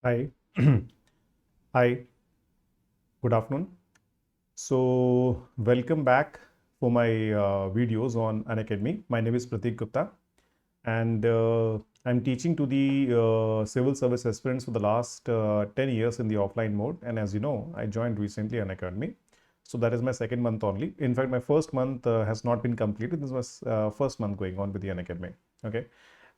Hi. Hi, good afternoon. So, welcome back for my videos on Unacademy. My name is Pratik Gupta, and I'm teaching to the civil service aspirants for the last 10 years in the offline mode. And as you know, I joined recently Unacademy. So, that is my second month only. In fact, my first month has not been completed. This was first month going on with the Unacademy. Okay.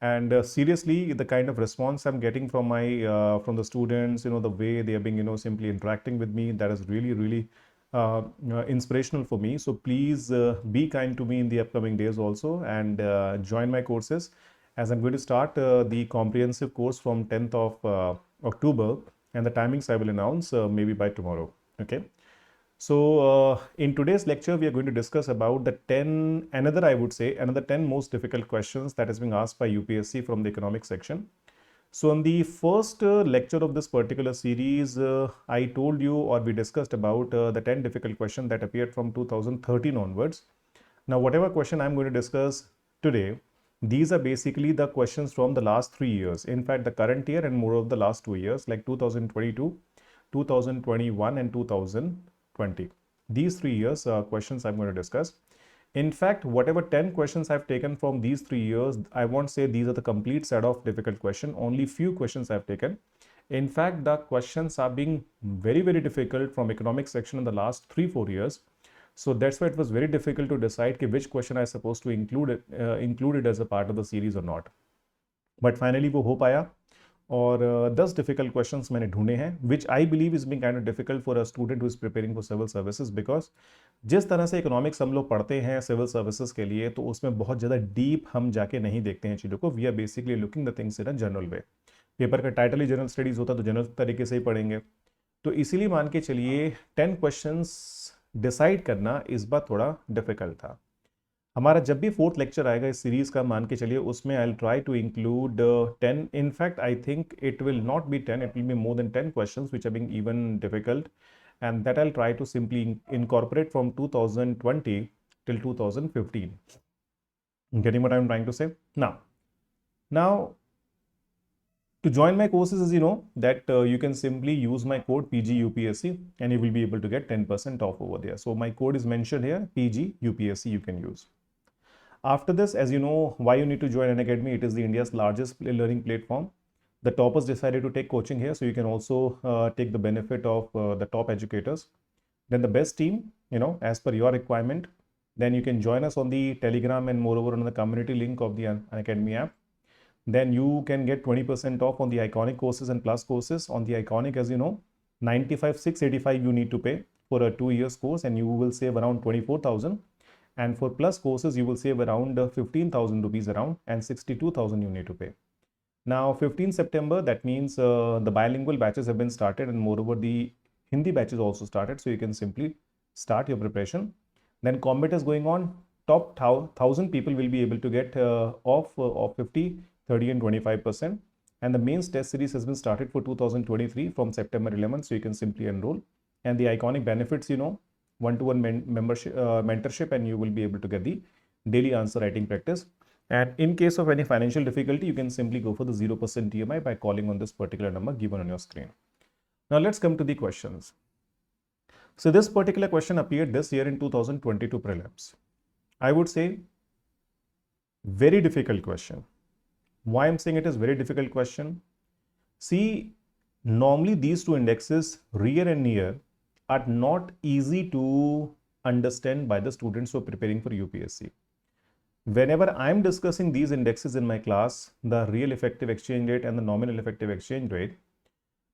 And seriously, the kind of response I'm getting from my from the students, the way they are being, simply interacting with me, that is really, really inspirational for me. So please be kind to me in the upcoming days also, and join my courses, as I'm going to start the comprehensive course from 10th of October, and the timings I will announce maybe by tomorrow. Okay. So, in today's lecture, we are going to discuss about the 10, I would say, another 10 most difficult questions that is being asked by UPSC from the economic section. So, in the first lecture of this particular series, I told you, or we discussed about the 10 difficult questions that appeared from 2013 onwards. Now, whatever question I'm going to discuss today, these are basically the questions from the last 3 years. In fact, the current year and more of the last 2 years, like 2022, 2021, and 2020. These 3 years questions I'm going to discuss. In fact, whatever 10 questions I've taken from these 3 years, I won't say these are the complete set of difficult questions. Only few questions I've taken. In fact, the questions are being very, very difficult from economic section in the last 3-4 years. So that's why it was very difficult to decide which question I supposed to include it as a part of the series or not. But finally वो हो पाया, और 10 difficult questions मैंने ढूंढे हैं, which I believe is being kind of difficult for a student who is preparing for civil services, because जिस तरह से इकोनॉमिक्स हम लोग पढ़ते हैं सिविल सर्विसेज के लिए, तो उसमें बहुत ज़्यादा डीप हम जाके नहीं देखते हैं चीज़ों को. We are basically looking the things in a general way. Paper का टाइटल ही जनरल स्टडीज होता तो जनरल तरीके से ही पढ़ेंगे. तो इसीलिए मान के चलिए 10 क्वेश्चंस डिसाइड करना इस बार थोड़ा डिफिकल्ट था. हमारा जब भी फोर्थ लेक्चर आएगा इस सीरीज का, मान के चलिए उसमें I will try to include 10. In fact I think it will not be 10, it will be more than 10 questions which are being even difficult, and that I'll try to simply incorporate from 2020 till 2015. Getting what I'm trying to say? Now, to join my courses, as you know, that you can simply use my code PGUPSC and you will be able to get 10% off over there. So my code is mentioned here, PGUPSC, you can use. After this, as you know, why you need to join Unacademy, it is the India's largest learning platform. The toppers decided to take coaching here, so you can also take the benefit of the top educators. Then the best team, as per your requirement. Then you can join us on the Telegram and moreover on the community link of the Unacademy app. Then you can get 20% off on the Iconic courses and Plus courses. On the Iconic, as you know, 95,685 you need to pay for a 2 years course, and you will save around 24,000. And for Plus courses, you will save around 15,000 rupees around, and 62,000 you need to pay. Now, 15 September, that means the bilingual batches have been started, and moreover, the Hindi batches also started. So you can simply start your preparation. Then combat is going on. Top 1,000 people will be able to get off of 50, 30, and 25%. And the mains test series has been started for 2023 from September 11th. So you can simply enroll. And the Iconic benefits, one-to-one membership, mentorship, and you will be able to get the daily answer writing practice. And in case of any financial difficulty, you can simply go for the 0% EMI by calling on this particular number given on your screen. Now let's come to the questions. So this particular question appeared this year in 2022 prelims. I would say very difficult question. Why I'm saying it is very difficult question? See, normally these two indexes, rear and near, are not easy to understand by the students who are preparing for UPSC. Whenever I'm discussing these indexes in my class, the real effective exchange rate and the nominal effective exchange rate,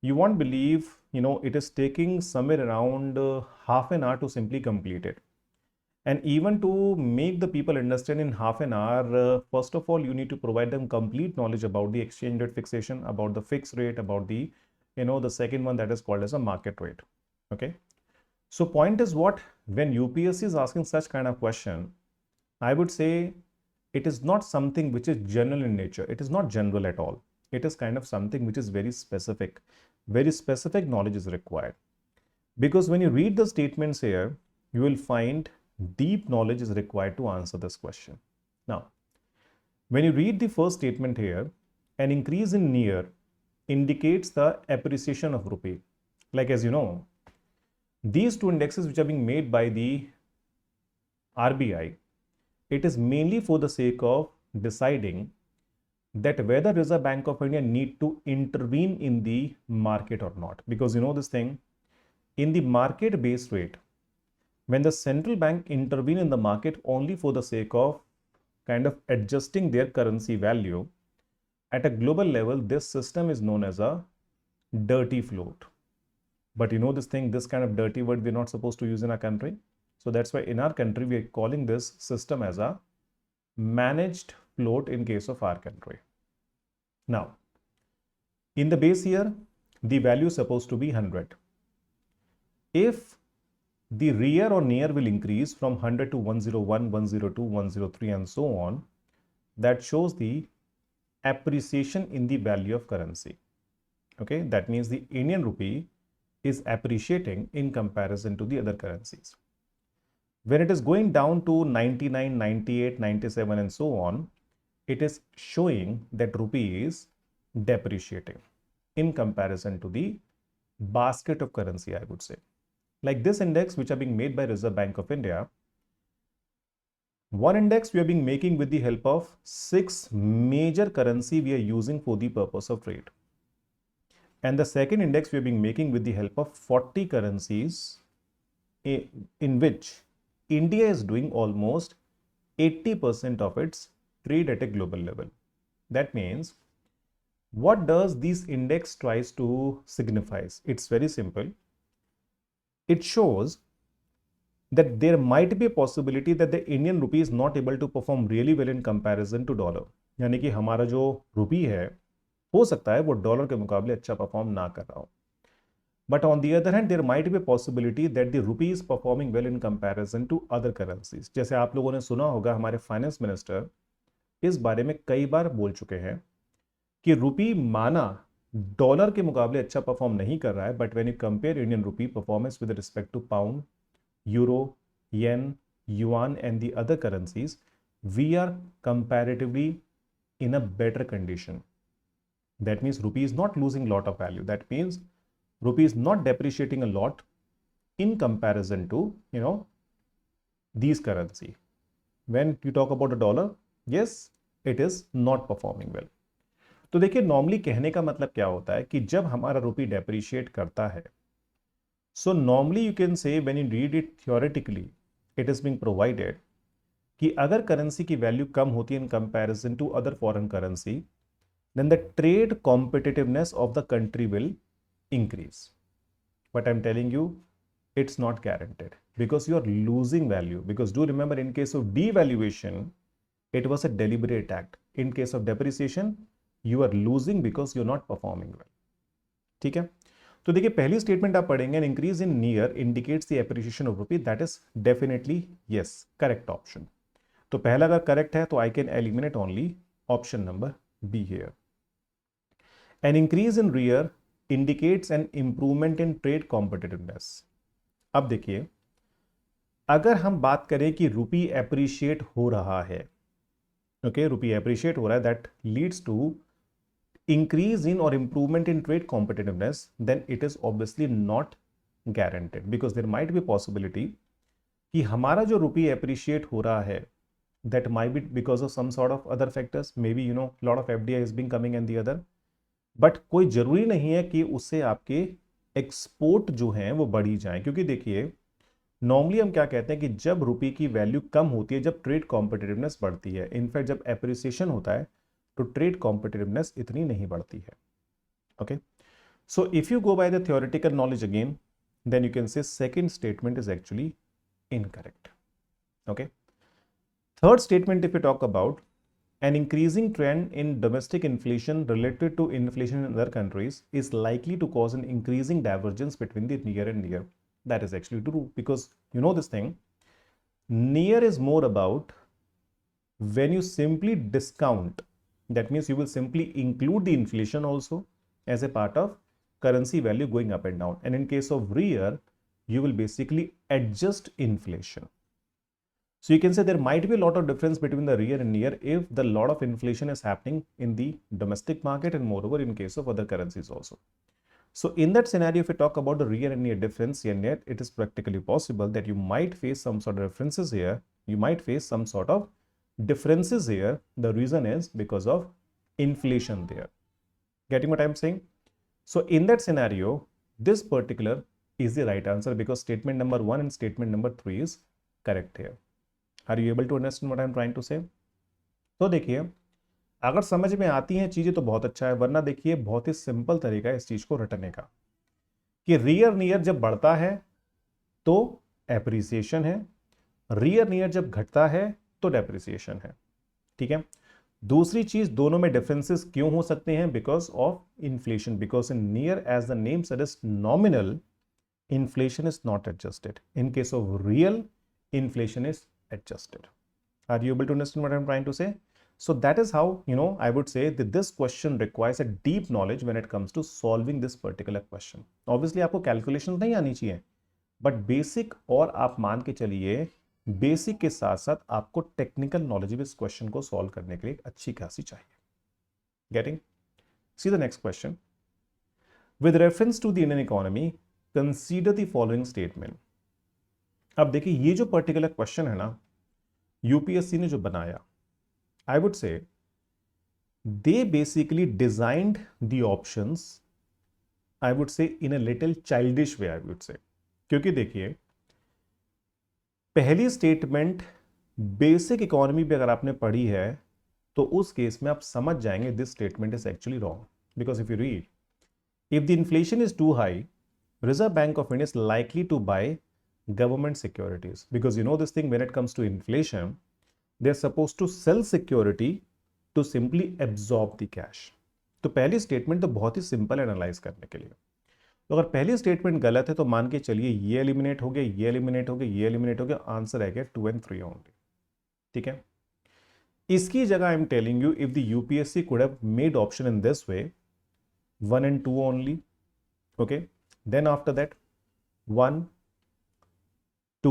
you won't believe, it is taking somewhere around half an hour to simply complete it. And even to make the people understand in half an hour, first of all, you need to provide them complete knowledge about the exchange rate fixation, about the fixed rate, about the, the second one that is called as a market rate. Okay. So point is what, when UPSC is asking such kind of question, I would say it is not something which is general in nature. It is not general at all. It is kind of something which is very specific. Very specific knowledge is required. Because when you read the statements here, you will find deep knowledge is required to answer this question. Now, when you read the first statement here, an increase in near indicates the appreciation of rupee. Like as you know, these two indexes which are being made by the RBI, it is mainly for the sake of deciding that whether Reserve Bank of India need to intervene in the market or not. Because you know this thing, in the market based rate, when the central bank intervene in the market only for the sake of kind of adjusting their currency value, at a global level, this system is known as a dirty float. But you know this thing, this kind of dirty word we're not supposed to use in our country. So that's why in our country, we are calling this system as a managed float in case of our country. Now, in the base year, the value is supposed to be 100. If the rear or near will increase from 100 to 101, 102, 103 and so on, that shows the appreciation in the value of currency. Okay, that means the Indian rupee is appreciating in comparison to the other currencies. When it is going down to 99, 98, 97 and so on, it is showing that rupee is depreciating in comparison to the basket of currency, I would say. Like this index which are being made by Reserve Bank of India, one index we are being making with the help of 6 major currency we are using for the purpose of trade. And the second index we are being making with the help of 40 currencies in which India is doing almost 80% of its trade at a global level. That means, what does this index tries to signify? It's very simple. It shows that there might be a possibility that the Indian rupee is not able to perform really well in comparison to dollar. यानी कि हमारा जो रुपी है, हो सकता है वो dollar के मुकाबले अच्छा परफॉर्म ना कर रहा हो. But on the other hand, there might be a possibility that the rupee is performing well in comparison to other currencies. जैसे आप लोगों ने सुना होगा, हमारे फाइनेंस मिनिस्टर इस बारे में कई बार बोल चुके हैं कि रुपी माना डॉलर के मुकाबले अच्छा परफॉर्म नहीं कर रहा है, but when you compare Indian rupee performance with respect to pound, euro, yen, yuan and the other currencies, we are comparatively in a better condition. That means rupee is not losing a lot of value. That means rupee is not depreciating a lot in comparison to, these currency. When you talk about a dollar, yes, it is not performing well. तो देखिए, normally कहने का मतलब क्या होता है कि जब हमारा रुपी डेप्रिशिएट करता है, so normally you can say when you read it theoretically, it is being provided कि अगर करेंसी की वैल्यू कम होती है in comparison to other foreign currency, then the trade competitiveness of the country will increase. But I'm telling you, it's not guaranteed because you are losing value. Because do remember, in case of devaluation, it was a deliberate act. In case of depreciation, you are losing because you're not performing well. ठीक है? तो देखिए, पहली statement आप पढ़ेंगे, an increase in NEER indicates the appreciation of rupee. That is definitely yes, correct option. तो पहला अगर करेक्ट है तो I can eliminate only option number B here. An increase in REER indicates an improvement in trade competitiveness. अब देखिए, अगर हम बात करें कि रुपी एप्रिशिएट हो रहा है, ओके, रुपी एप्रिशिएट हो रहा है, that leads to increase in or improvement in trade competitiveness, then it is obviously not guaranteed because there might be possibility कि हमारा जो रुपी appreciate हो रहा है, that might be because of some sort of other factors, maybe lot of FDI is being coming and the other, but कोई जरूरी नहीं है कि उससे आपके एक्सपोर्ट जो हैं वो बढ़ी जाएं. क्योंकि देखिए, नॉर्मली हम क्या कहते हैं कि जब रुपी की वैल्यू कम होती है, जब ट्रेड कॉम्पिटिटिवनेस बढ़ती है. इनफैक्ट जब एप्रिसिएशन होता है तो ट्रेड कॉम्पिटिटिवनेस इतनी नहीं बढ़ती है. Okay, so if you go by the theoretical knowledge again, then you can say second statement is actually incorrect. Okay, third statement, if you talk about an increasing trend in domestic inflation related to inflation in other countries is likely to cause an increasing divergence between the near and near. That is actually true because you know this thing, near is more about when you simply discount. That means you will simply include the inflation also as a part of currency value going up and down. And in case of rear, you will basically adjust inflation. So you can say there might be a lot of difference between the year and year if the lot of inflation is happening in the domestic market and moreover in case of other currencies also. So in that scenario, if we talk about the year and year difference, and yet it is practically possible that you might face some sort of differences here. You might face some sort of differences here. The reason is because of inflation there. Getting what I'm saying? So in that scenario, this particular is the right answer because statement number 1 and statement number 3 is correct here. Are you able to understand what I'm trying to say? तो देखिए, अगर समझ में आती हैं चीजें तो बहुत अच्छा है, वरना देखिए बहुत ही सिंपल तरीका है इस चीज को रटने का कि रियर नियर जब बढ़ता है तो एप्रिसिएशन है, रियर नियर जब घटता है तो डेप्रिसिएशन है। ठीक है। दूसरी चीज, दोनों में डिफरेंसेस क्यों हो सकते हैं? Because of inflation, because in NEER as the name suggest nominal inflation is not adjusted. In case of real, inflation is adjusted. Are you able to understand what I'm trying to say? So that is how, I would say that this question requires a deep knowledge when it comes to solving this particular question. Obviously आपको calculations नहीं आनी चाहिए, but basic और आप मान के चलिए basic के साथ साथ आपको technical knowledge भी इस question को solve करने के लिए अच्छी खासी चाहिए. Getting? See the next question. With reference to the Indian economy, consider the following statement. अब देखिए ये जो पर्टिकुलर क्वेश्चन है ना, यूपीएससी ने जो बनाया, I would say they basically designed the options, I would say in a little childish way, I would say. क्योंकि देखिए पहली स्टेटमेंट बेसिक इकोनॉमी भी अगर आपने पढ़ी है तो उस केस में आप समझ जाएंगे this statement is actually wrong. Because if you read, if the inflation is too high, Reserve Bank of India is likely to buy government securities, because you know this thing, when it comes to inflation, they're supposed to sell security to simply absorb the cash. तो पहली statement तो बहुत ही simple analyse करने के लिए. तो अगर पहली स्टेटमेंट गलत है तो मान के चलिए ये एलिमिनेट हो गया, ये एलिमिनेट हो गया, ये एलिमिनेट हो गया, आंसर है गया 2 and 3 ओनली. ठीक है. इसकी जगह आई am telling you, if the UPSC could have made option in this way, 1 and 2 only. Okay. Then after that 1, 2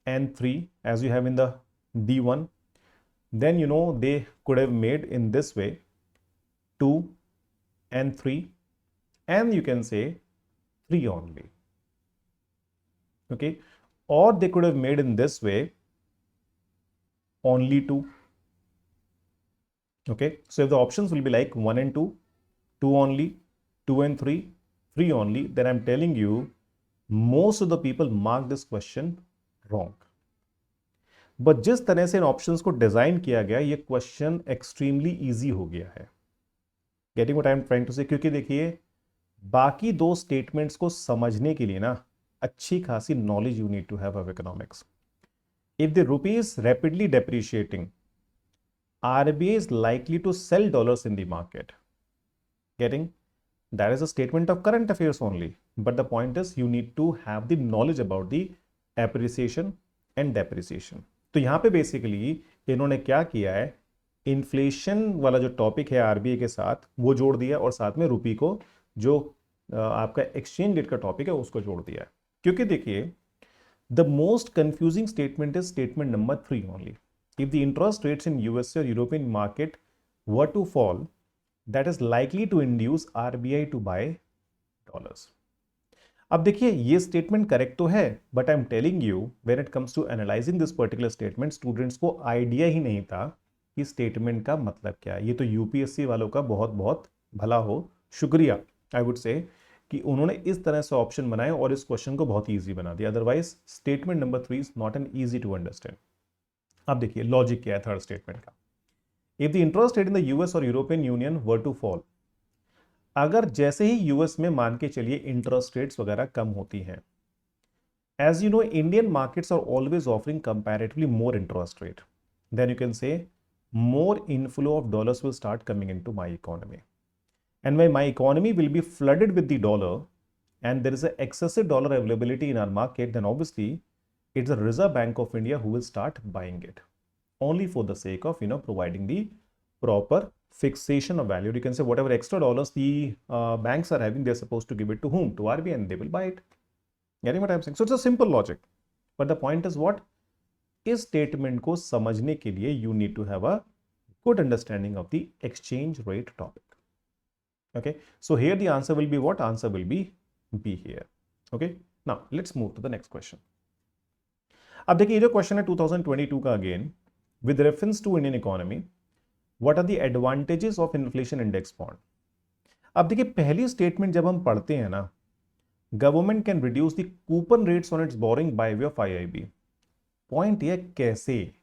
and 3 as you have in the D1. Then they could have made in this way 2 and 3, and you can say 3 only. Okay. Or they could have made in this way only 2. Okay. So if the options will be like 1 and 2, 2 only, 2 and 3, 3 only, then I'm telling you most of the people mark this question wrong. But जिस तरह से इन options को design किया गया, ये question extremely easy हो गया है. Getting what I am trying to say? क्योंकि देखिए बाकी दो स्टेटमेंट्स को समझने के लिए ना अच्छी खासी knowledge you need to have of economics. If the rupee is rapidly depreciating, RBI is likely to sell dollars in the market. Getting? That is a statement of current affairs only. But the point is you need to have the knowledge about the appreciation and depreciation. तो यहाँ पे basically इन्होंने क्या किया है, inflation वाला जो topic है आरबीआई के साथ वो जोड़ दिया और साथ में रुपी को जो आपका एक्सचेंज रेट का टॉपिक है उसको जोड़ दिया है. क्योंकि देखिए the most confusing statement is statement number 3 only. If the interest rates in USA और European market were to fall, that is likely to induce RBI to buy dollars. अब देखिए ये स्टेटमेंट करेक्ट तो है, but I am telling you when it comes to analysing this particular statement, students को idea ही नहीं था कि स्टेटमेंट का मतलब क्या है. ये तो यूपीएससी वालों का बहुत बहुत भला हो, शुक्रिया आई वुड से कि उन्होंने इस तरह से ऑप्शन बनाए और इस क्वेश्चन को बहुत ईजी बना दिया. Otherwise statement number 3 is not an easy to understand. अब देखिए लॉजिक क्या है थर्ड स्टेटमेंट का. If the interest rate in the US or European Union were to fall, अगर जैसे ही यूएस में मान के चलिए इंटरेस्ट रेट्स वगैरह कम होती हैं, as you know Indian markets are always offering comparatively more interest rate, then you can say more inflow of dollars will start coming into my economy, and when my economy will be flooded with the dollar and there is a excessive dollar availability in our market, then obviously it's the Reserve Bank of India who will start buying it, only for the sake of providing the proper fixation of value. You can say whatever extra dollars the banks are having, they're supposed to give it to whom? To RBI, and they will buy it. Getting what I'm saying? So it's a simple logic, but the point is what? इस statement को समझने के लिए you need to have a good understanding of the exchange rate topic. Okay, so here the answer will be what? Answer will be B here. Okay, now let's move to the next question. अब देखिए, ये जो question है 2022 का, again with reference to Indian economy, what are the advantages of inflation index bond. अब देखिए, पहली statement जब हम पढ़ते हैं ना, government can reduce the coupon rates on its borrowing by way of IIB. Point ये कैसे?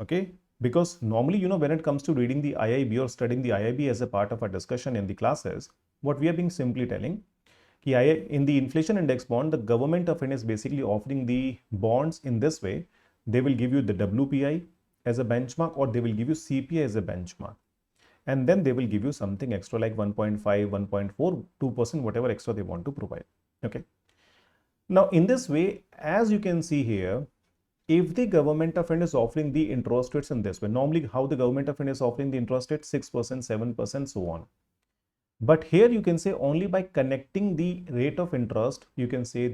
Okay, because normally, when it comes to reading the IIB or studying the IIB as a part of our discussion in the classes, what we are being simply telling, in the inflation index bond, the government of India is basically offering the bonds in this way. They will give you the WPI as a benchmark, or they will give you CPI as a benchmark. And then they will give you something extra like 1.5, 1.4, 2%, whatever extra they want to provide. Okay. Now, in this way, as you can see here, if the government of India is offering the interest rates in this way, normally how the government of India is offering the interest rate, 6%, 7%, so on. But here you can say only by connecting the rate of interest, you can say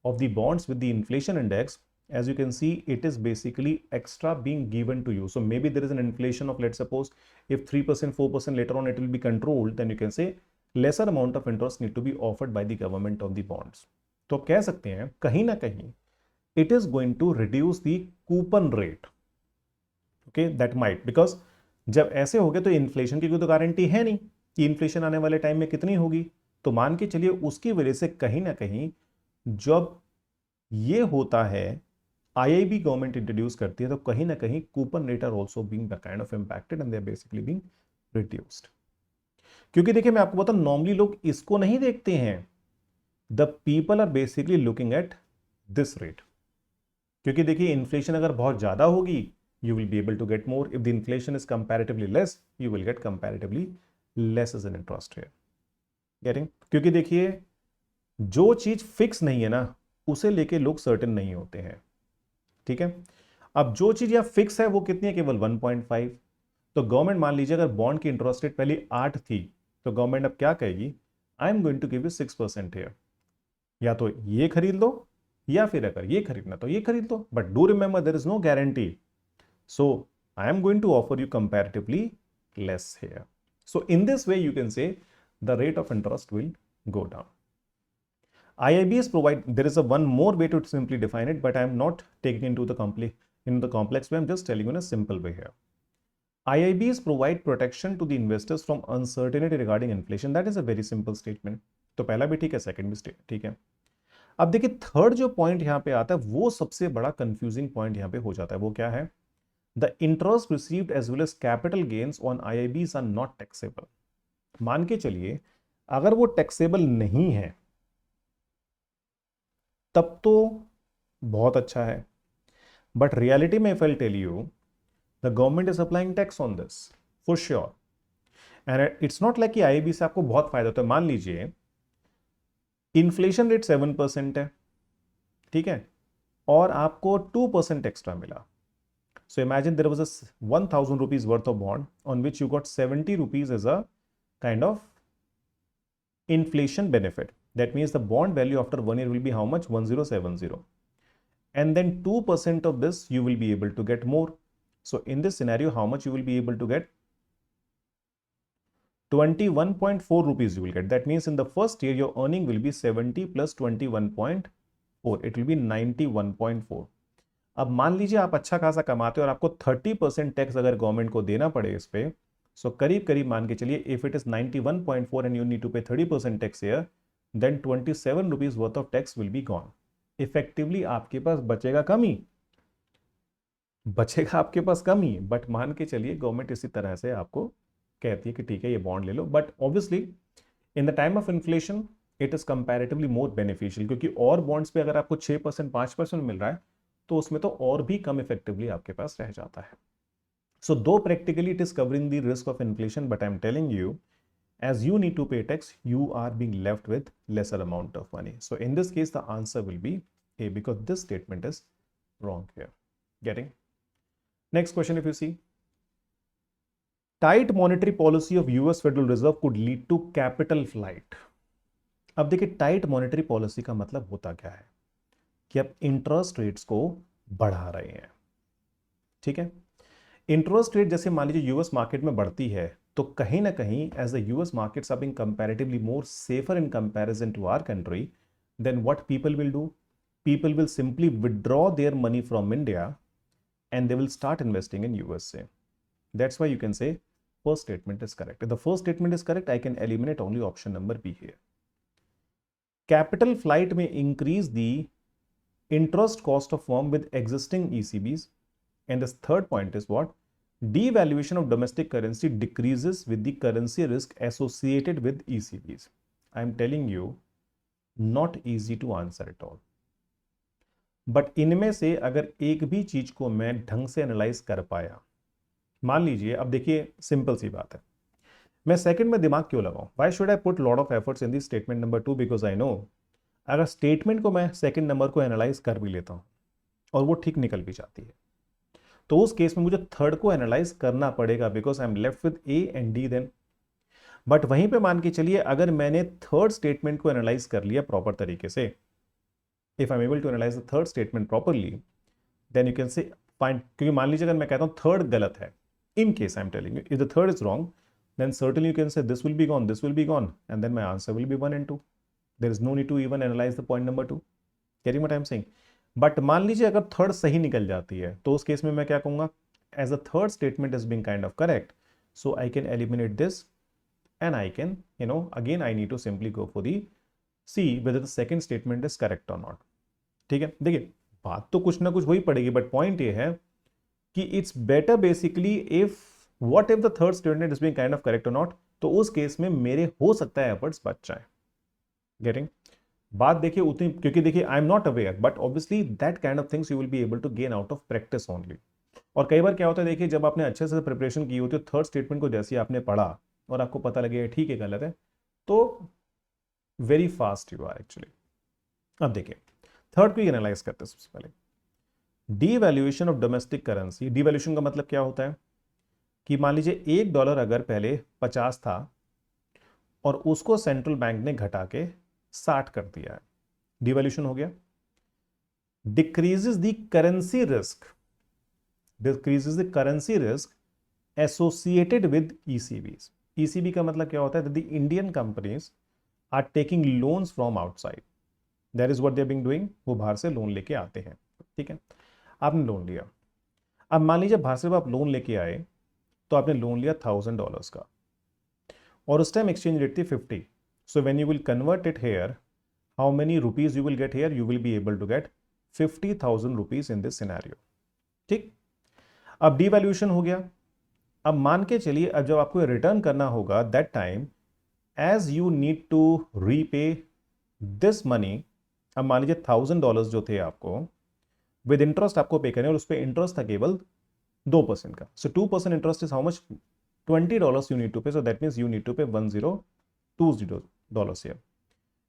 of the bonds with the inflation index. As you can see, it is basically extra being given to you. So maybe there is an inflation of, let's suppose, if 3%, 4% later on it will be controlled, then you can say lesser amount of interest need to be offered by the government on the bonds. तो कह सकते हैं कहीं ना कहीं it is going to reduce the coupon rate. Okay, that might, because जब ऐसे हो गए तो इन्फ्लेशन की कोई तो गारंटी है नहीं कि इन्फ्लेशन आने वाले टाइम में कितनी होगी. तो मान के चलिए उसकी वजह से कहीं ना कहीं जब ये होता है, आईआईबी गवर्नमेंट इंट्रोड्यूस करती है, तो कहीं ना कहीं coupon rate are also being kind of impacted and they are basically being reduced. क्योंकि देखिए, मैं आपको बताऊं, नॉर्मली लोग इसको नहीं देखते हैं. The people are basically looking at this rate. क्योंकि देखिए, इन्फ्लेशन अगर बहुत ज्यादा होगी, you will be able to get more. If the inflation is comparatively less, you will get comparatively less as an interest here. Getting? क्योंकि देखिए, जो चीज फिक्स नहीं है ना, उसे लेके लोग सर्टेन नहीं होते हैं. ठीक है. अब जो चीज यहाँ फिक्स है वो कितनी है? केवल 1.5. तो गवर्नमेंट, मान लीजिए अगर बॉन्ड की इंटरेस्ट रेट पहले 8 थी, तो गवर्नमेंट अब क्या कहेगी? I am going to give you 6% here. या तो ये खरीद लो, या फिर अगर ये खरीदना तो ये खरीद लो. But do remember, there is no guarantee. So I am going to offer you comparatively less here. So in this way you can say the rate of interest will go down. IIBs provide, there is a one more way to simply define it, but I am not taking into the complex way. I'm just telling you in a simple way here. IIBs provide protection to the investors from uncertainty regarding inflation. That is a very simple statement. तो पहला भी ठीक है, second भी ठीक है. अब देखिए, थर्ड जो पॉइंट यहां पे आता है, वो सबसे बड़ा कंफ्यूजिंग पॉइंट यहां पे हो जाता है. वो क्या है? The interest received as well as capital gains on IIBs are not taxable. मान के चलिए, अगर वो टैक्सेबल नहीं है तब तो बहुत अच्छा है. बट रियलिटी में, if I tell you, the government is applying tax on this for sure. And it's not like कि IIB से आपको बहुत फायदा होता है. मान लीजिए इन्फ्लेशन रेट 7% है, ठीक है, और आपको 2% एक्स्ट्रा मिला. So imagine there was a 1000 rupees worth of bond on which you got 70 rupees as a kind of inflation benefit. That means the bond value after 1 year will be how much? 1070. And then 2% of this you will be able to get more. So in this scenario, how much you will be able to get? 21.4 rupees you will get. That means in the first year your earning will be 70 plus 21.4. It will be 91.4. अब मान लीजिए आप अच्छा खासा कमाते हो और आपको 30% टैक्स अगर गवर्नमेंट को देना पड़े इस पे, सो करीब करीब मान के चलिए, if it is 91.4 and you need to pay 30% tax here, then 27 rupees worth of tax will be gone. Effectively आपके पास बचेगा कम ही, आपके पास कम ही. बट मान के चलिए गवर्नमेंट इसी तरह से आपको कहती है कि ठीक है, ये बॉन्ड ले लो. But obviously in the time of inflation it is comparatively more beneficial, क्योंकि और बॉन्ड्स पे अगर आपको 6%, 5% मिल रहा है, तो उसमें तो और भी कम इफेक्टिवली आपके पास रह जाता है. So though practically it is covering the risk of inflation, but I'm telling you, as you need to pay tax, you are being left with lesser amount of money. So in this case, the answer will be A, because this statement is wrong here. Getting? Next question, if you see, tight monetary policy of US Federal Reserve could lead to capital flight. अब देखिए, tight monetary policy का मतलब होता क्या है? कि आप interest rates को बढ़ा रहे हैं। ठीक है, इंटरेस्ट रेट जैसे मान लीजिए यूएस मार्केट में बढ़ती है, तो कहीं ना कहीं as the US markets are being comparatively more safer in comparison to our country, then what people will do, people will simply withdraw their money from India and they will start investing in USA. That's why you can say first statement is correct. If the first statement is correct, I can eliminate only option number B here. Capital flight may increase the interest cost of firm with existing ECBs. And the third point is what? Devaluation of domestic currency decreases with the currency risk associated with ECBs. I am telling you, not easy to answer at all. But इनमें से अगर एक भी चीज को मैं ढंग से एनालाइज कर पाया, मान लीजिए, अब देखिए सिंपल सी बात है, मैं सेकंड में दिमाग क्यों लगाऊं? Why should I put lot of efforts in the statement number 2? Because I know अगर स्टेटमेंट को मैं सेकंड नंबर को एनालाइज कर भी लेता हूं और वो ठीक निकल भी जाती है, तो उस केस में मुझे थर्ड को एनालाइज करना पड़ेगा, because I am left with A and D then. But वहीं पे मान के चलिए अगर मैंने थर्ड स्टेटमेंट को एनालाइज कर लिया प्रॉपर तरीके से, if I'm able to analyze the third statement properly, then you can say find, क्योंकि मान लीजिए अगर मैं कहता हूं थर्ड गलत है, in case I'm telling you if the third is wrong, then certainly you can say this will be gone, this will be gone, and then my answer will be 1 and 2. There is no need to even analyze the point number 2. Getting what I'm saying? But मान लीजिए अगर third सही निकल जाती है, तो उस case में मैं क्या कहूंगा? As the third statement is being kind of correct, so I can eliminate this and I can, again I need to simply go for the see whether the second statement is correct or not. ठीक है, देखिए बात तो कुछ ना कुछ वही पड़ेगी, बट पॉइंट ये है कि it's better basically if what if the third statement is being kind of correct और नॉट, तो उस केस में मेरे हो सकता है एफर्ट्स बच जाए। गेटिंग बात देखिए उतनी, क्योंकि देखिए I am not aware, but obviously that kind of things you will be able to gain out of practice only. और कई बार क्या होता है, देखिए जब आपने अच्छे से प्रिपरेशन की होती है, थर्ड स्टेटमेंट को जैसे आपने पढ़ा और आपको पता लगे ठीक है गलत है, तो very fast you are actually. अब देखिए थर्ड को एनालाइज करते हैं। सबसे पहले devaluation of domestic currency. Devaluation का मतलब क्या होता है कि मान लीजिए $1 अगर पहले 50 था और उसको सेंट्रल बैंक ने घटा के 60 कर दिया है, डीवैल्यूएशन हो गया। Decreases the currency risk, decreases the currency risk associated with ECBs. ECB का मतलब क्या होता है? The Indian companies are taking loans from outside, that is what they are being doing, वो बाहर से लोन लेके आते हैं। ठीक है, आपने लोन लिया, अब मान लीजिए बाहर से आप लोन लेके आए, तो आपने लोन लिया $1000 का और उस टाइम एक्सचेंज रेट थी 50। So when you will convert it here, how many rupees you will get here? You will be able to get 50,000 rupees in this scenario. ठीक, अब डीवैल्यूएशन हो गया। अब मान के चलिए अब जब आपको रिटर्न करना होगा, that time as you need to repay this money, अब मान लीजिए $1000 जो थे आपको विद इंटरेस्ट आपको पे करें और उस पर इंटरेस्ट था केवल 2% का। सो 2% interest is how much? $20 you need to pay. So that means you need to pay $1020 here.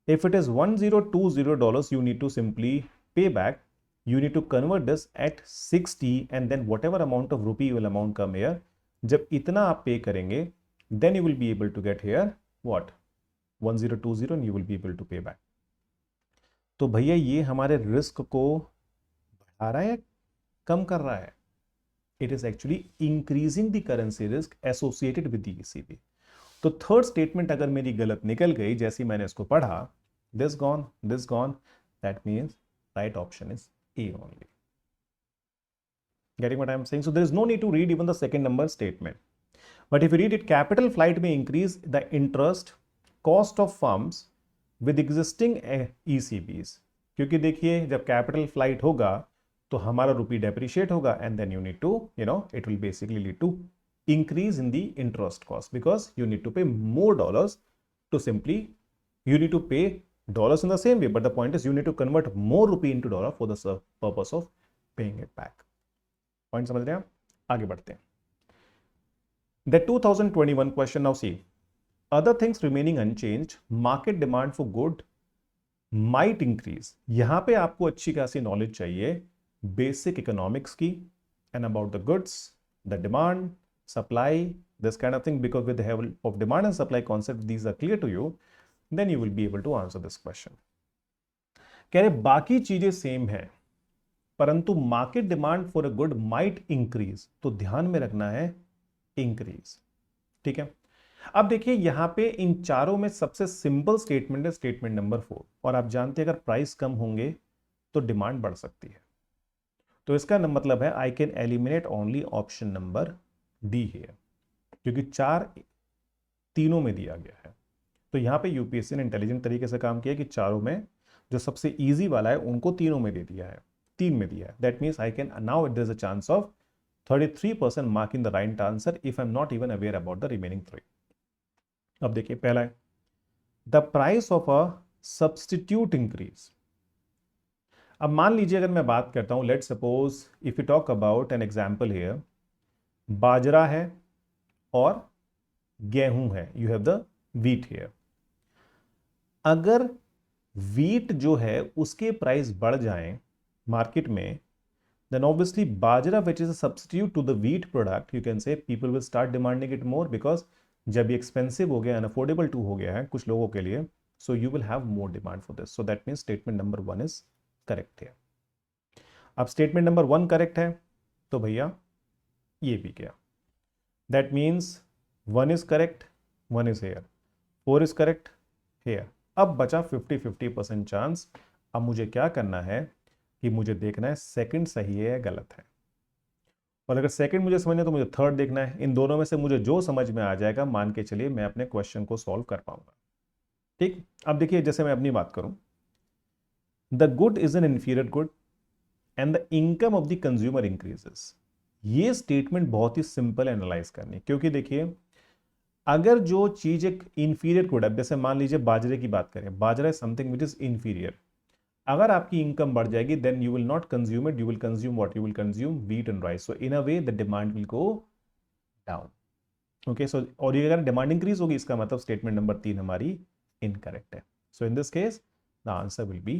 If it is $1020, you need to simply pay back. You need to convert this at 60 and then whatever amount of rupee will amount come here. जब इतना आप पे करेंगे, then you will be able to get here what? 1020 and you will be able to pay back. तो भैया ये हमारे risk को बढ़ा रहा है, कम कर रहा है? It is actually increasing the currency risk associated with the ECB. तो थर्ड स्टेटमेंट अगर मेरी गलत निकल गई, जैसे मैंने इसको पढ़ा, this gone, that means right option is A only. Getting what I am saying? So there is no need to read even the second number statement. But if you read it, capital flight may increase the interest cost of firms with existing ECBs. क्योंकि देखिए जब capital flight होगा तो हमारा rupee depreciate होगा and then you need to it will basically lead to increase in the interest cost because you need to pay more dollars to simply, you need to pay dollars in the same way, but the point is you need to convert more rupee into dollar for the purpose of paying it back. Point समझ रहे हैं? आगे बढ़ते हैं. The 2021 question, now see, other things remaining unchanged, market demand for good might increase. यहां पे आपको अच्छी खासी नॉलेज चाहिए बेसिक इकोनॉमिक्स की and about the goods, the demand, supply, this kind of thing, because with the help of demand and supply concept these are clear to you, then you will be able to answer this question. कह रहे बाकी चीजें same है, परंतु market demand for a good might increase, तो ध्यान में रखना है इंक्रीज। ठीक है, अब देखिए यहां पे इन चारों में सबसे सिंपल स्टेटमेंट है स्टेटमेंट नंबर 4, और आप जानते हैं अगर प्राइस कम होंगे तो डिमांड बढ़ सकती है। तो इसका मतलब है I can eliminate only option number D है, क्योंकि चार तीनों में दिया गया है। तो यहां पे यूपीएससी ने इंटेलिजेंट तरीके से काम किया कि चारों में जो सबसे इजी वाला है उनको तीनों में दे दिया है, तीन में दिया है। That means I can now there is a chance of 33% mark in the right answer if I am not even aware about the remaining 3। अब देखिए पहला है the price of a substitute increase. अब मान लीजिए अगर मैं बात करता हूं, let suppose if you talk about an example here, बाजरा है और गेहूं है, you have the wheat here. अगर व्हीट जो है उसके प्राइस बढ़ जाएं मार्केट में, then obviously bajra, which is a substitute to the wheat product, you can say people will start demanding it more because जब ये expensive हो गया, unaffordable टू हो गया है कुछ लोगों के लिए, so you will have more demand for this. So that means statement number 1 is correct here. अब statement number 1 correct है तो भैया ये भी गया। That means 1 is correct, 1 is here, 4 is correct here. अब बचा 50-50% चांस। अब मुझे क्या करना है कि मुझे देखना है सेकंड सही है या गलत है, और अगर सेकंड मुझे समझना है तो मुझे थर्ड देखना है। इन दोनों में से मुझे जो समझ में आ जाएगा मान के चलिए मैं अपने क्वेश्चन को सॉल्व कर पाऊंगा। ठीक, अब देखिए जैसे मैं अपनी बात करूं, the good is an inferior good and the income of the consumer increases. ये स्टेटमेंट बहुत ही सिंपल एनालाइज करनी, क्योंकि देखिए अगर जो चीज एक इंफीरियर गुड है, जैसे मान लीजिए बाजरे की बात करें, बाजरा is something which is inferior, अगर आपकी इनकम बढ़ जाएगी then you will not consume it, you will consume what, you will consume wheat and rice. So in a way the demand will go down. Okay, so और ये अगर demand increase होगी इसका मतलब स्टेटमेंट नंबर 3 हमारी incorrect है। So in this case the answer will be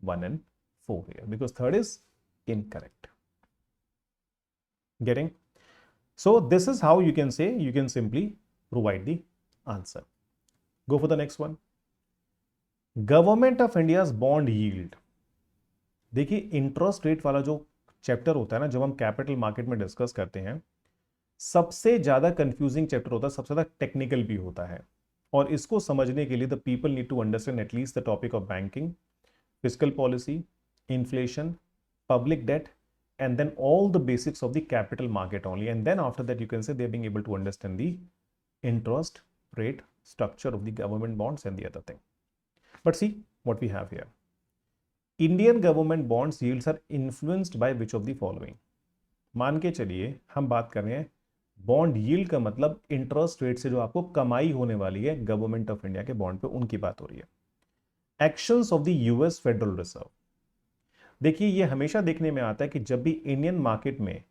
1 and 4 here because third is incorrect. Getting? So this is how you can say, you can simply provide the answer. Go for the next one. Government of India's bond yield. देखिए interest rate वाला जो chapter होता है ना, जब हम capital market में discuss करते हैं, सबसे ज्यादा कंफ्यूजिंग चैप्टर होता है, सबसे ज्यादा टेक्निकल भी होता है। और इसको समझने के लिए the people need to understand at least the topic of banking, fiscal policy, inflation, public debt, and then all the basics of the capital market only, and then after that you can say they're being able to understand the interest rate structure of the government bonds and the other thing. But see what we have here. Indian government bonds yields are influenced by which of the following? मान के चलिए हम बात कर रहे हैं bond yield का मतलब इंटरेस्ट रेट से जो आपको कमाई होने वाली है गवर्नमेंट ऑफ इंडिया के बॉन्ड पे, उनकी बात हो रही है। Actions of the US federal reserve. देखिए ये हमेशा देखने में आता है कि जब भी इंडियन मार्केट में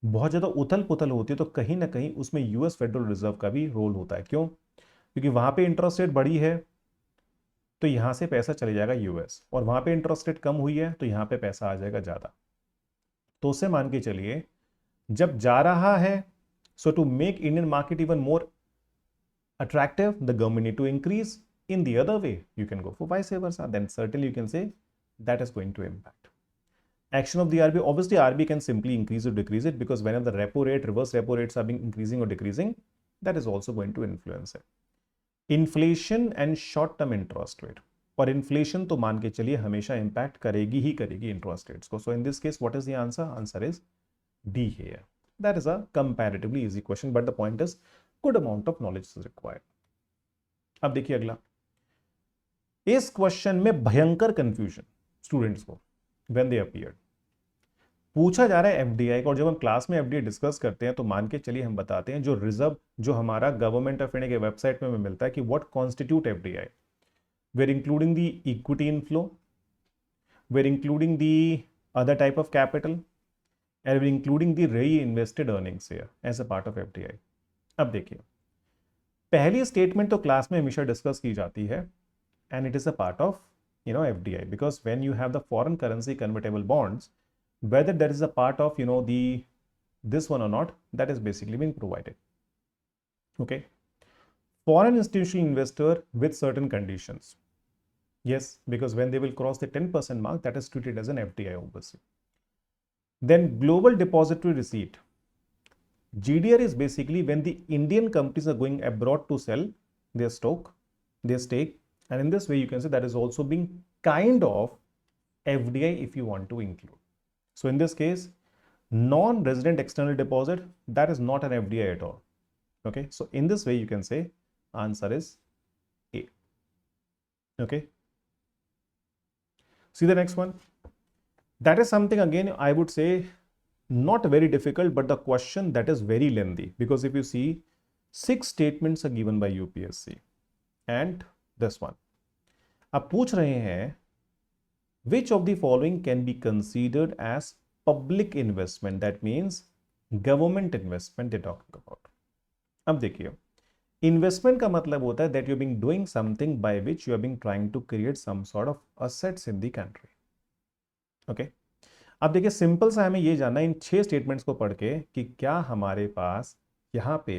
बहुत ज्यादा उथल पुथल होती है तो कहीं ना कहीं उसमें यूएस फेडरल रिजर्व का भी रोल होता है। क्यों? क्योंकि वहां पे इंटरेस्ट रेट बढ़ी है तो यहां से पैसा चले जाएगा यूएस, और वहां पे इंटरेस्ट रेट कम हुई है तो यहां पे पैसा आ जाएगा ज्यादा। तो उसे मान के चलिए जब जा रहा है, so to make Indian market even more attractive, the government need to increase. In the other way you can go for vice versa, then certainly you can say that is going to impact. Action of the RBI, obviously RBI can simply increase or decrease it, because whenever the repo rate, reverse repo rates are being increasing or decreasing, that is also going to influence it. Inflation and short term interest rate, और inflation तो मान के चलिए हमेशा impact करेगी ही करेगी interest rates को। So in this case what is the answer? Answer is D here. That is a comparatively easy question, but the point is good amount of knowledge is required. अब देखिए अगला, इस question में भयंकर confusion students को when they appeared. पूछा जा रहा है एफडीआई को, और जब हम क्लास में एफडीआई डिस्कस करते हैं तो मान के चलिए हम बताते हैं जो रिजर्व जो हमारा गवर्नमेंट ऑफ इंडिया के वेबसाइट में मिलता है कि what constitute FDI. We are including the equity inflow, we are including the other type of capital, and we are including the reinvested earnings here as a part of FDI. अब देखिए पहली statement तो class में हमेशा discuss की जाती है, and it is a part of FDI, because when you have the foreign currency convertible bonds, whether that is a part of this one or not, that is basically being provided. Okay, foreign institutional investor with certain conditions, yes, because when they will cross the 10% mark, that is treated as an FDI obviously. Then global depository receipt. GDR is basically when the Indian companies are going abroad to sell their stock, their stake, and in this way you can say that is also being kind of FDI if you want to include. So in this case, non-resident external deposit, that is not an FDI at all. Okay, so in this way you can say answer is A. Okay, see the next one. That is something again I would say not very difficult, but the question that is very lengthy, because if you see 6 statements are given by UPSC and this one. अब पूछ रहे हैं which of the following can be considered as public investment, that means government investment they're talking about. अब देखिए, investment का मतलब होता है that you are being doing something by which you are being trying to create some sort of assets in the country. Okay? अब देखिए simple सा हमें ये जानना है इन 6 स्टेटमेंट्स को पढ़ के कि क्या हमारे पास यहाँ पे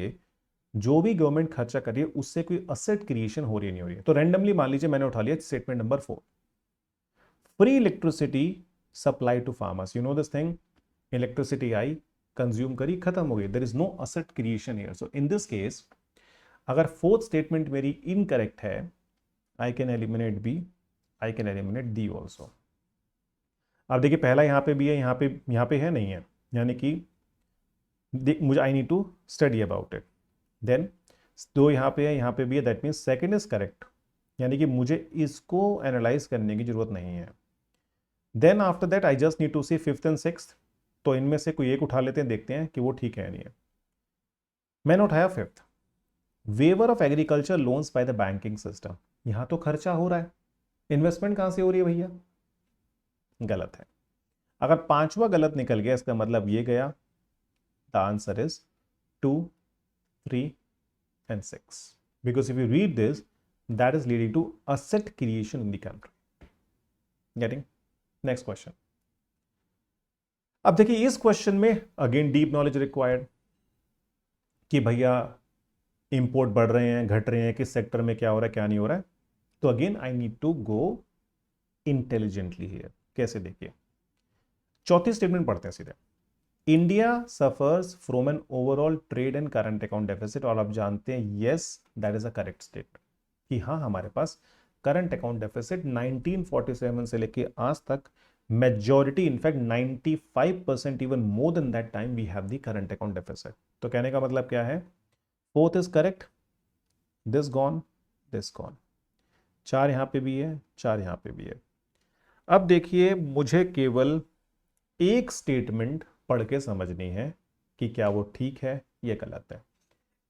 जो भी गवर्नमेंट खर्चा कर रही है उससे कोई असेट क्रिएशन हो रही है नहीं हो रही है. तो रैंडमली मान लीजिए मैंने उठा लिया statement number 4, free electricity supply to farmers. You know this thing, electricity आई, कंज्यूम करी, खत्म हो गई, there is no asset creation here. So in this case अगर 4th स्टेटमेंट मेरी इनकरेक्ट है, I can eliminate B, I can eliminate D also. अब देखिए पहला यहाँ पे भी है, यहाँ पे है नहीं है, यानी कि मुझे I need to study about it. Then 2 यहाँ पे है, यहाँ पे भी है, that means second is correct, यानी कि मुझे इसको एनालाइज करने की जरूरत नहीं है. Then after that I just need to see 5th and 6th. तो इनमें से कोई एक उठा लेते हैं, देखते हैं कि वो ठीक है या नहीं है. मैंने उठाया 5th, waiver of agriculture loans by the banking system. यहां तो खर्चा हो रहा है, इन्वेस्टमेंट कहां से हो रही है भैया? गलत है. अगर 5वां गलत निकल गया इसका मतलब ये गया. The answer is 2, 3 and 6, because if you read this, that is leading to asset creation in the country. Getting? Next question. अब देखिए इस क्वेश्चन में अगेन डीप नॉलेज रिक्वायर्ड कि भैया इंपोर्ट बढ़ रहे हैं, घट रहे हैं, किस सेक्टर में क्या हो रहा है, क्या नहीं हो रहा है. तो again I need to go intelligently here. कैसे? देखिए 4थी स्टेटमेंट पढ़ते हैं सीधे. India suffers from an overall trade and current account deficit. और आप जानते हैं yes that is a correct statement कि हाँ हमारे पास करंट अकाउंट डेफिसिट 1947 से लेके आज तक majority, in fact 95% even more than that time we have the current account deficit. तो कहने का मतलब क्या है? 4th is correct, this gone, this gone. 4 यहां पे भी है, 4 यहां पे भी है. अब देखिए मुझे केवल एक स्टेटमेंट पढ़ के समझनी है कि क्या वो ठीक है या गलत है.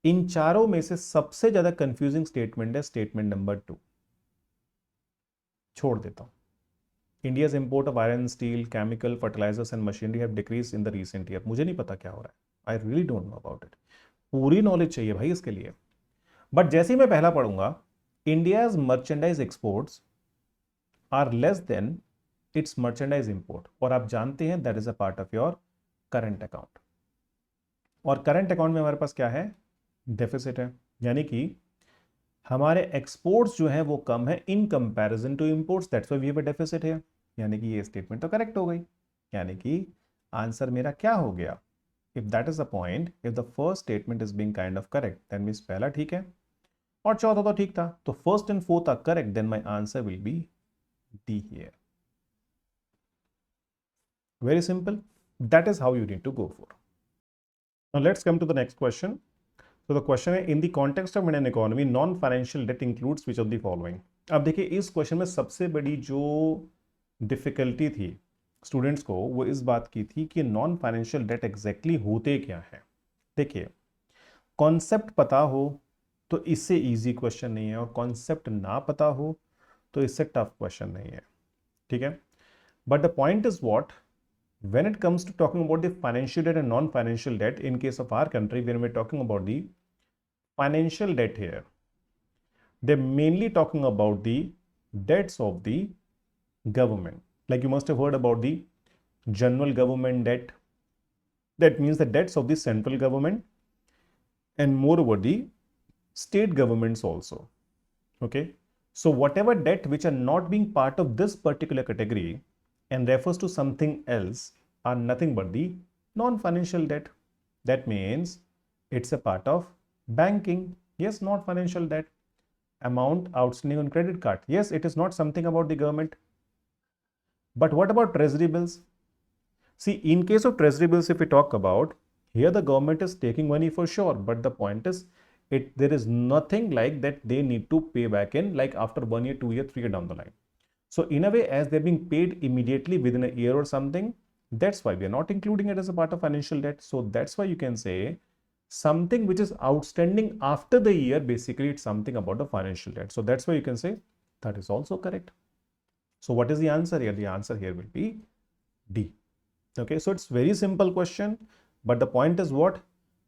इन चारों में से सबसे ज्यादा कंफ्यूजिंग स्टेटमेंट है स्टेटमेंट नंबर 2. छोड़ देता हूं. India's import of iron, steel, chemical, fertilisers and machinery have decrease in the recent year. मुझे नहीं पता क्या हो रहा है, I really don't know about it. पूरी नॉलेज चाहिए भाई इसके लिए. बट जैसे ही मैं पहला पढ़ूंगा, India's merchandise exports are less than its merchandise import. और आप जानते हैं that is a part of your current account. और करंट अकाउंट में हमारे पास क्या है? डेफिसिट है, यानी कि हमारे एक्सपोर्ट्स जो है वो कम है in comparison to imports, that's why we have a deficit है. यानी कि ये स्टेटमेंट तो करेक्ट हो गई. यानी कि आंसर मेरा क्या हो गया? If that is the point, if the first statement is being kind of correct, that means पहला ठीक है और चौथा तो ठीक था. तो first and fourth are correct, then my answer will be D here. Very simple. That is how you need to go for. Now let's come to the next question. So the question is, in the context of Indian economy, non-financial debt includes which of the following? अब देखिए इस question में सबसे बड़ी जो difficulty थी students को वो इस बात की थी कि नॉन फाइनेंशियल डेट एग्जैक्टली होते क्या है. देखिए कॉन्सेप्ट पता हो तो इससे इजी क्वेश्चन नहीं है, और कॉन्सेप्ट ना पता हो तो इससे टफ क्वेश्चन नहीं है. ठीक है, but the point is what, when it comes to talking about the financial debt and non-financial debt, in case of our country, when we're talking about the financial debt here, they're mainly talking about the debts of the government. Like you must have heard about the general government debt. That means the debts of the central government, and moreover the state governments also. Okay, so whatever debt which are not being part of this particular category and refers to something else are nothing but the non-financial debt. That means it's a part of banking. Yes, not financial debt. Amount outstanding on credit card. Yes, it is not something about the government. But what about treasury bills? See, in case of treasury bills, if we talk about, here the government is taking money for sure, but the point is, there is nothing like that they need to pay back in like after 1 year, 2 year, 3 year down the line. So in a way, as they're being paid immediately within a year or something, that's why we are not including it as a part of financial debt. So that's why you can say something which is outstanding after the year, basically it's something about the financial debt. So that's why you can say that is also correct. So what is the answer here? The answer here will be D. Okay, so it's very simple question, but the point is what?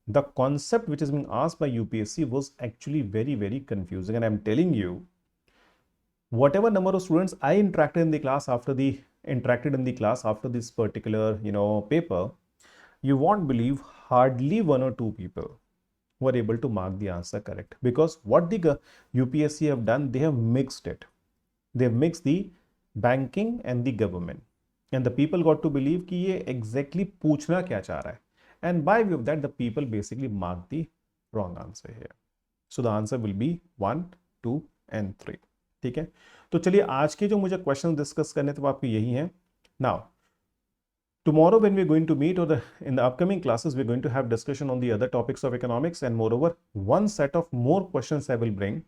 The concept which is being asked by UPSC was actually very, very confusing. And I'm telling you, whatever number of students I interacted in the class after this particular, paper, you won't believe hardly 1 or 2 people were able to mark the answer correct. Because what the UPSC have done, they have mixed it. They have mixed the banking and the government. And the people got to believe कि ये exactly पूछना क्या चाह रहा है. And by way of that, the people basically marked the wrong answer here. So the answer will be 1, 2 and 3. ठीक है, तो चलिए आज के जो मुझे क्वेश्चन डिस्कस करने थे वो आपके यही हैं. Now tomorrow when we're going to meet, or in the upcoming classes, we're going to have discussion on the other topics of economics, and moreover one set of more questions I will bring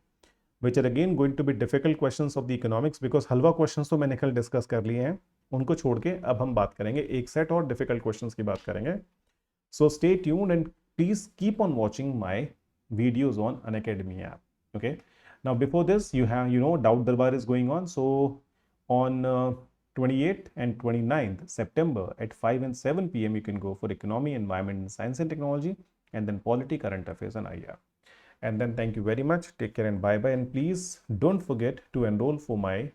which are again going to be difficult questions of the economics, because halwa questions तो मैंने कल discuss कर लिए हैं, उनको छोड़ के अब हम बात करेंगे एक सेट और डिफिकल्ट क्वेश्चंस की बात करेंगे. So stay tuned and please keep on watching my videos on Unacademy app. Okay, now before this, you have, Doubt Darbar is going on. So on 28th and 29th September at 5 and 7 p.m. you can go for economy, environment and science and technology, and then polity, current affairs and IR. And then thank you very much. Take care and bye-bye. And please don't forget to enroll for my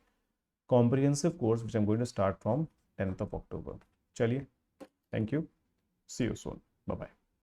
comprehensive course, which I'm going to start from 10th of October. Chaliye. Thank you. See you soon. Bye-bye.